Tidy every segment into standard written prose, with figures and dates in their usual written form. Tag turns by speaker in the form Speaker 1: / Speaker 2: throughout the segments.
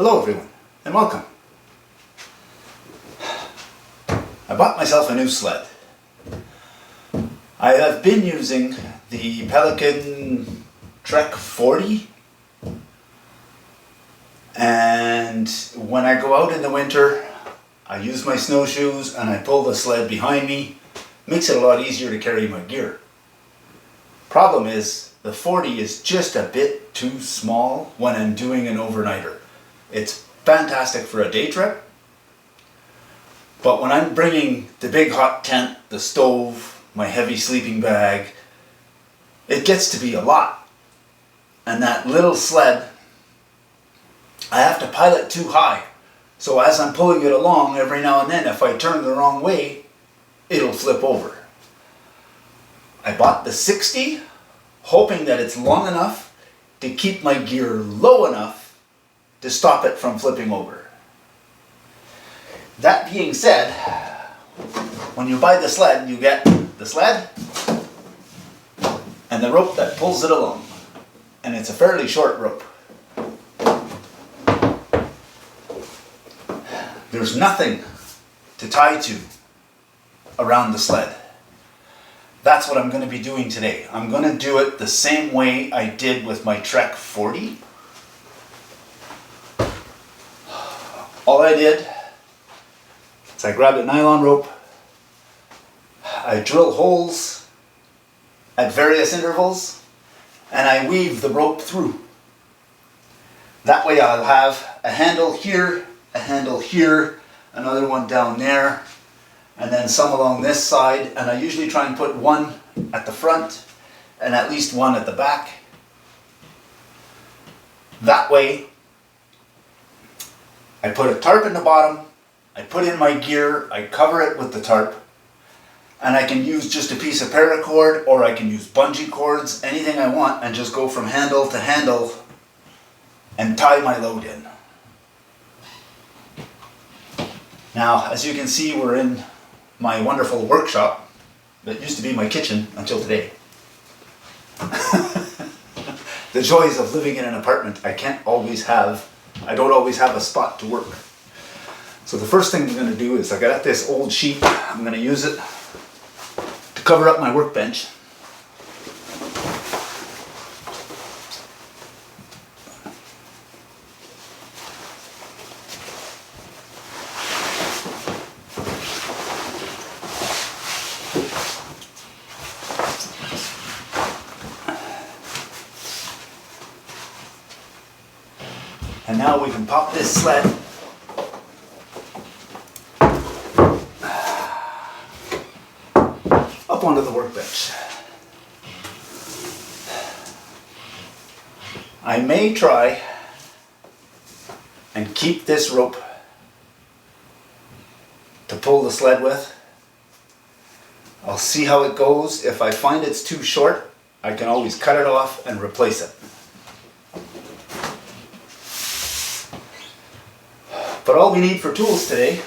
Speaker 1: Hello everyone, and welcome. I bought myself a new sled. I have been using the Pelican Trek 40, and when I go out in the winter, I use my snowshoes and I pull the sled behind me. Makes it a lot easier to carry my gear. Problem is, the 40 is just a bit too small when I'm doing an overnighter. It's fantastic for a day trip, but when I'm bringing the big hot tent, the stove, my heavy sleeping bag, it gets to be a lot. And that little sled, I have to pilot too high. So as I'm pulling it along, every now and then, if I turn the wrong way, it'll flip over. I bought the 60, hoping that it's long enough to keep my gear low enough to stop it from flipping over. That being said, when you buy the sled, you get the sled and the rope that pulls it along. And it's a fairly short rope. There's nothing to tie to around the sled. That's what I'm going to be doing today. I'm going to do it the same way I did with my Trek 40. All I did is I grabbed a nylon rope, I drill holes at various intervals, and I weave the rope through. That way I'll have a handle here, another one down there, and then some along this side, and I usually try and put one at the front and at least one at the back. That way I put a tarp in the bottom, I put in my gear, I cover it with the tarp, and I can use just a piece of paracord, or I can use bungee cords, anything I want, and just go from handle to handle and tie my load in. Now, as you can see, we're in my wonderful workshop that used to be my kitchen until today. The joys of living in an apartment. I don't always have a spot to work. So the first thing I'm going to do is I got this old sheet. I'm going to use it to cover up my workbench. And now we can pop this sled up onto the workbench. I may try and keep this rope to pull the sled with. I'll see how it goes. If I find it's too short, I can always cut it off and replace it. But all we need for tools today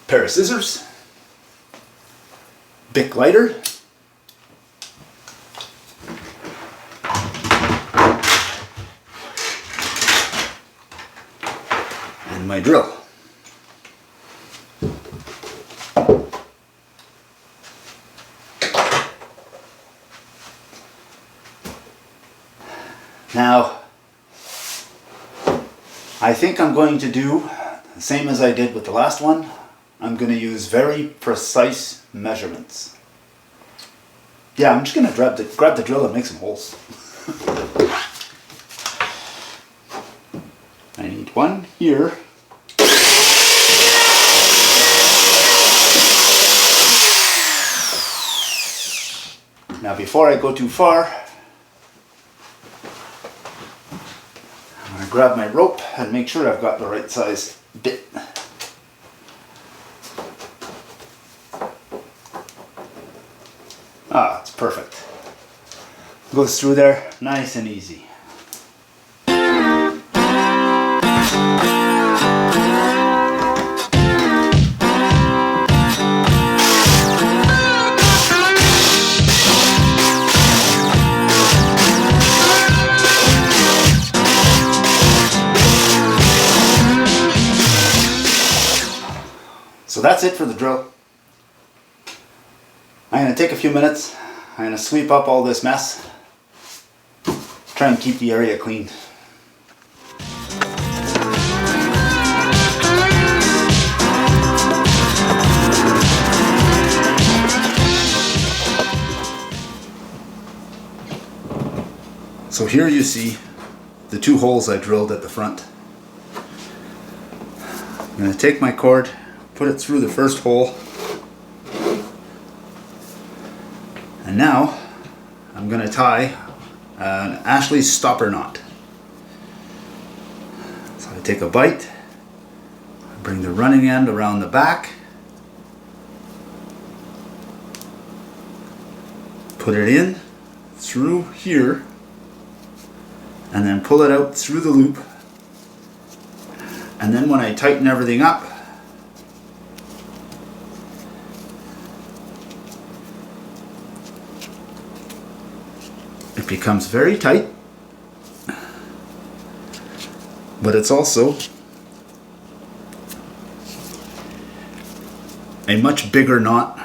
Speaker 1: pair of scissors, Bic lighter, and my drill. Now, I think I'm going to do the same as I did with the last one. I'm going to use very precise measurements. Yeah, I'm just going to grab the drill and make some holes. I need one here. Now before I go too far, I'm going to grab my rope and make sure I've got the right size bit. Ah, it's perfect. Goes through there nice and easy. that's it for the drill. I'm going to take a few minutes. I'm going to sweep up all this mess. Try and keep the area clean. So here you see the 2 holes I drilled at the front. I'm going to take my cord, put it through the first hole, and now I'm going to tie an Ashley's stopper knot. So I take a bite, bring the running end around the back, put it in through here, and then pull it out through the loop. And then when I tighten everything up, it becomes very tight, but it's also a much bigger knot.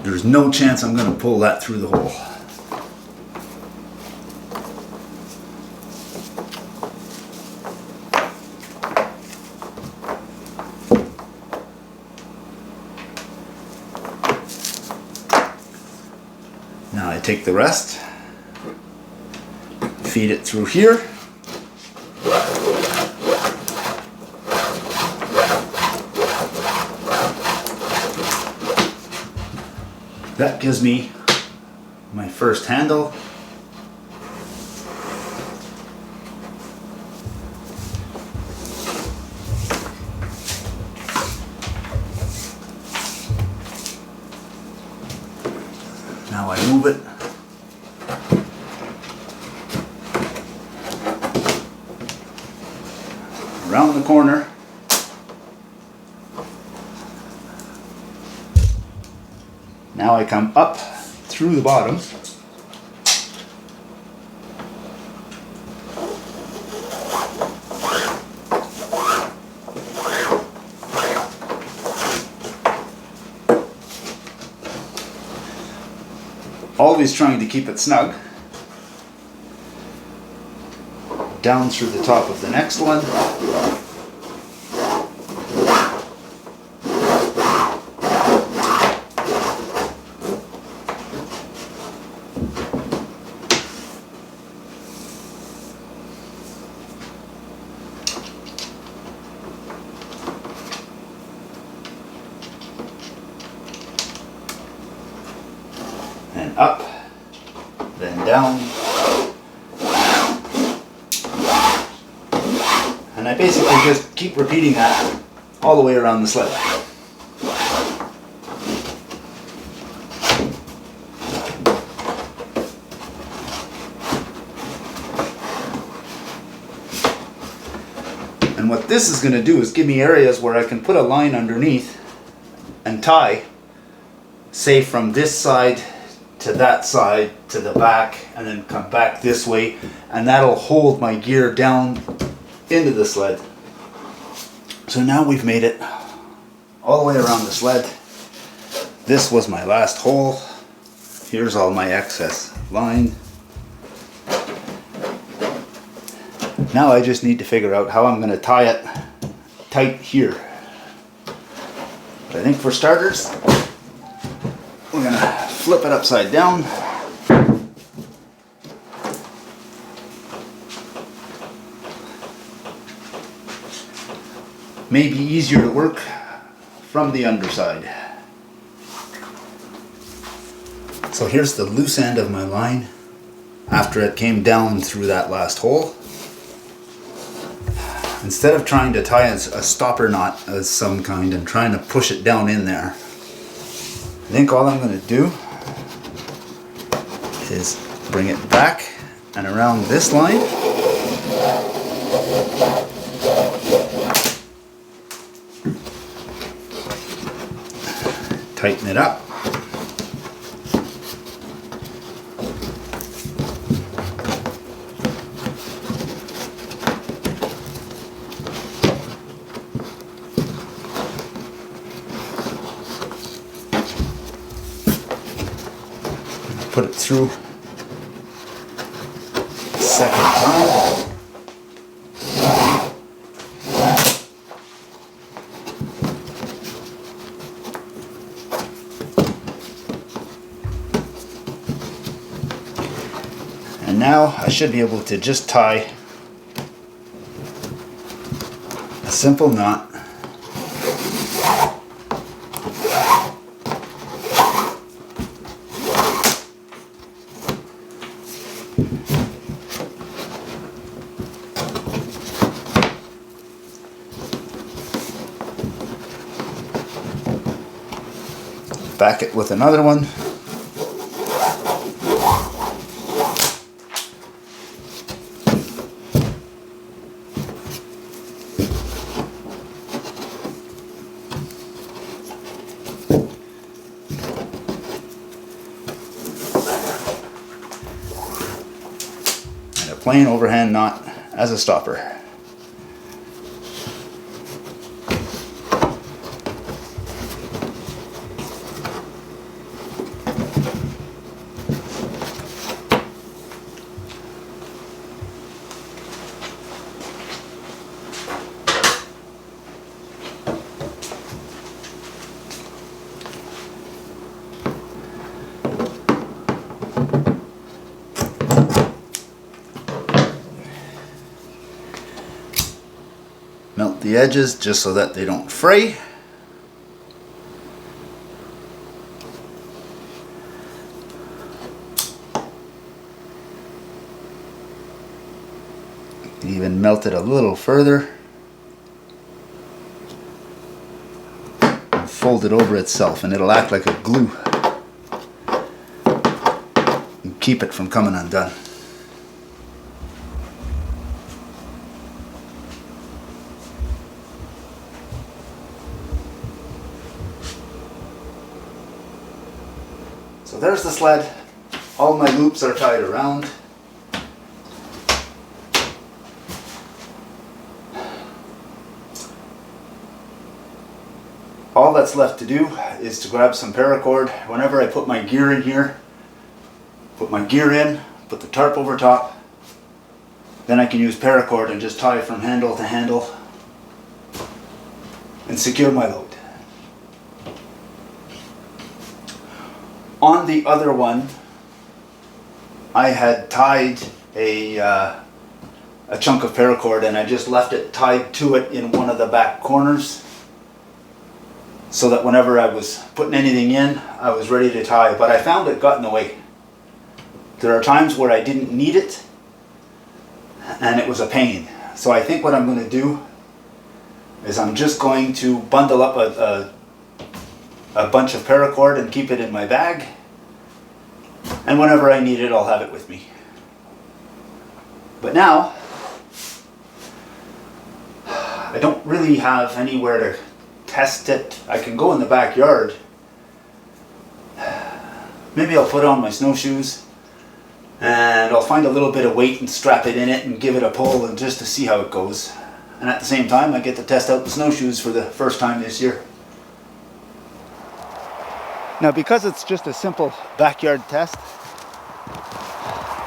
Speaker 1: There's no chance I'm going to pull that through the hole. Now I take the rest, feed it through here, that gives me my first handle. Now I move it around the corner. Now I come up through the bottom. Always trying to keep it snug. Down through the top of the next one. And up, then down, and I basically just keep repeating that all the way around the sled. And what this is going to do is give me areas where I can put a line underneath and tie, say from this side to that side, to the back, and then come back this way, and that'll hold my gear down into the sled. So now we've made it all the way around the sled. This was my last hole. Here's all my excess line. Now I just need to figure out how I'm going to tie it tight here. But I think for starters, we're going to flip it upside down. Maybe easier to work from the underside. So here's the loose end of my line after it came down through that last hole. Instead of trying to tie a stopper knot of some kind and trying to push it down in there, I think all I'm going to do is bring it back and around this line. Tighten it up. put it through second time. And now I should be able to just tie a simple knot. Back it with another one. And a plain overhand knot as a stopper. Melt the edges just so that they don't fray. Even melt it a little further and fold it over itself, and it'll act like a glue and keep it from coming undone. So there's the sled. All my loops are tied around. All that's left to do is to grab some paracord. Whenever I put my gear in here, put my gear in, put the tarp over top, then I can use paracord and just tie from handle to handle and secure my load. On the other one, I had tied a chunk of paracord, and I just left it tied to it in one of the back corners so that whenever I was putting anything in, I was ready to tie. But I found it got in the way. There are times where I didn't need it and it was a pain. So I think what I'm going to do is I'm just going to bundle up a bunch of paracord and keep it in my bag, and whenever I need it, I'll have it with me. But now I don't really have anywhere to test it. I can go in the backyard. Maybe I'll put on my snowshoes and I'll find a little bit of weight and strap it in it and give it a pull, and just to see how it goes. And at the same time, I get to test out the snowshoes for the first time this year. Now, because it's just a simple backyard test,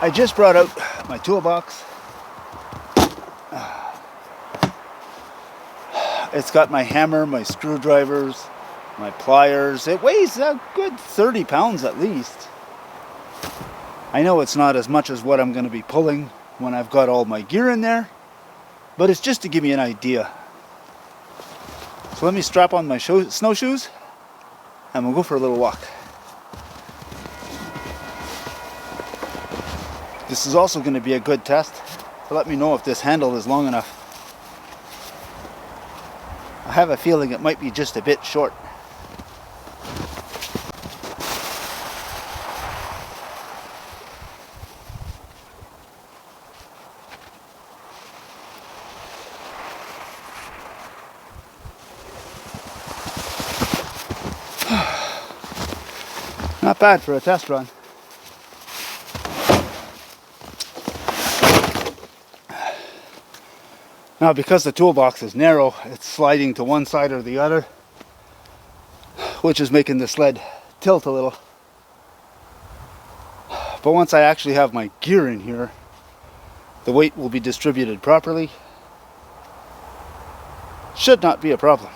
Speaker 1: I just brought out my toolbox. It's got my hammer, my screwdrivers, my pliers. It weighs a good 30 pounds at least. I know it's not as much as what I'm going to be pulling when I've got all my gear in there, but it's just to give you an idea. So let me strap on my snowshoes and we'll go for a little walk. This is also going to be a good test to let me know if this handle is long enough. I have a feeling it might be just a bit short. Not bad for a test run. Now, because the toolbox is narrow, it's sliding to one side or the other, which is making the sled tilt a little. But once I actually have my gear in here, the weight will be distributed properly. Should not be a problem.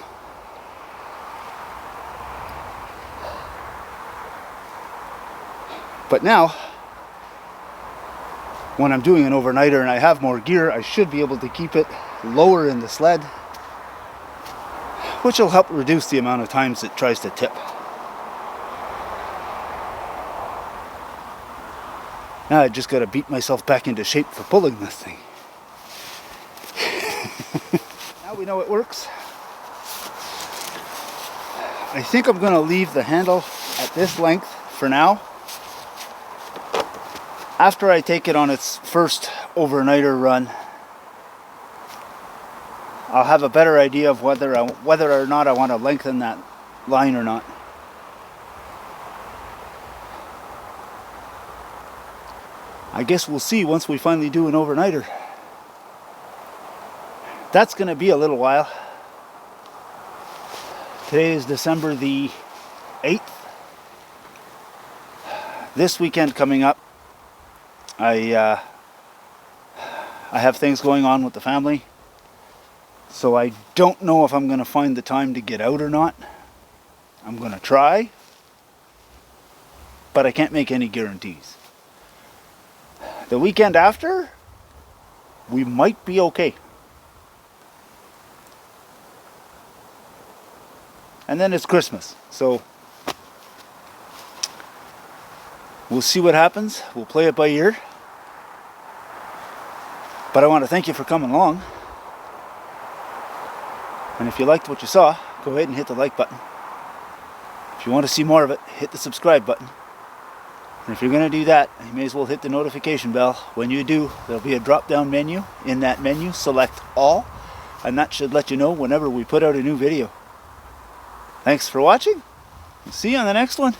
Speaker 1: But now, when I'm doing an overnighter and I have more gear, I should be able to keep it lower in the sled, which will help reduce the amount of times it tries to tip. Now I just got to beat myself back into shape for pulling this thing. Now we know it works. I think I'm going to leave the handle at this length for now. After I take it on its first overnighter run, I'll have a better idea of whether or not I want to lengthen that line or not. I guess we'll see once we finally do an overnighter. That's going to be a little while. Today is December the 8th. This weekend coming up, I have things going on with the family, so I don't know if I'm going to find the time to get out or not. I'm going to try, but I can't make any guarantees. The weekend after, we might be okay. And then it's Christmas, so we'll see what happens. We'll play it by ear. But I want to thank you for coming along. And if you liked what you saw, go ahead and hit the like button. If you want to see more of it, hit the subscribe button. And if you're going to do that, you may as well hit the notification bell. When you do, there'll be a drop-down menu. In that menu, select all, and that should let you know whenever we put out a new video. Thanks for watching. See you on the next one.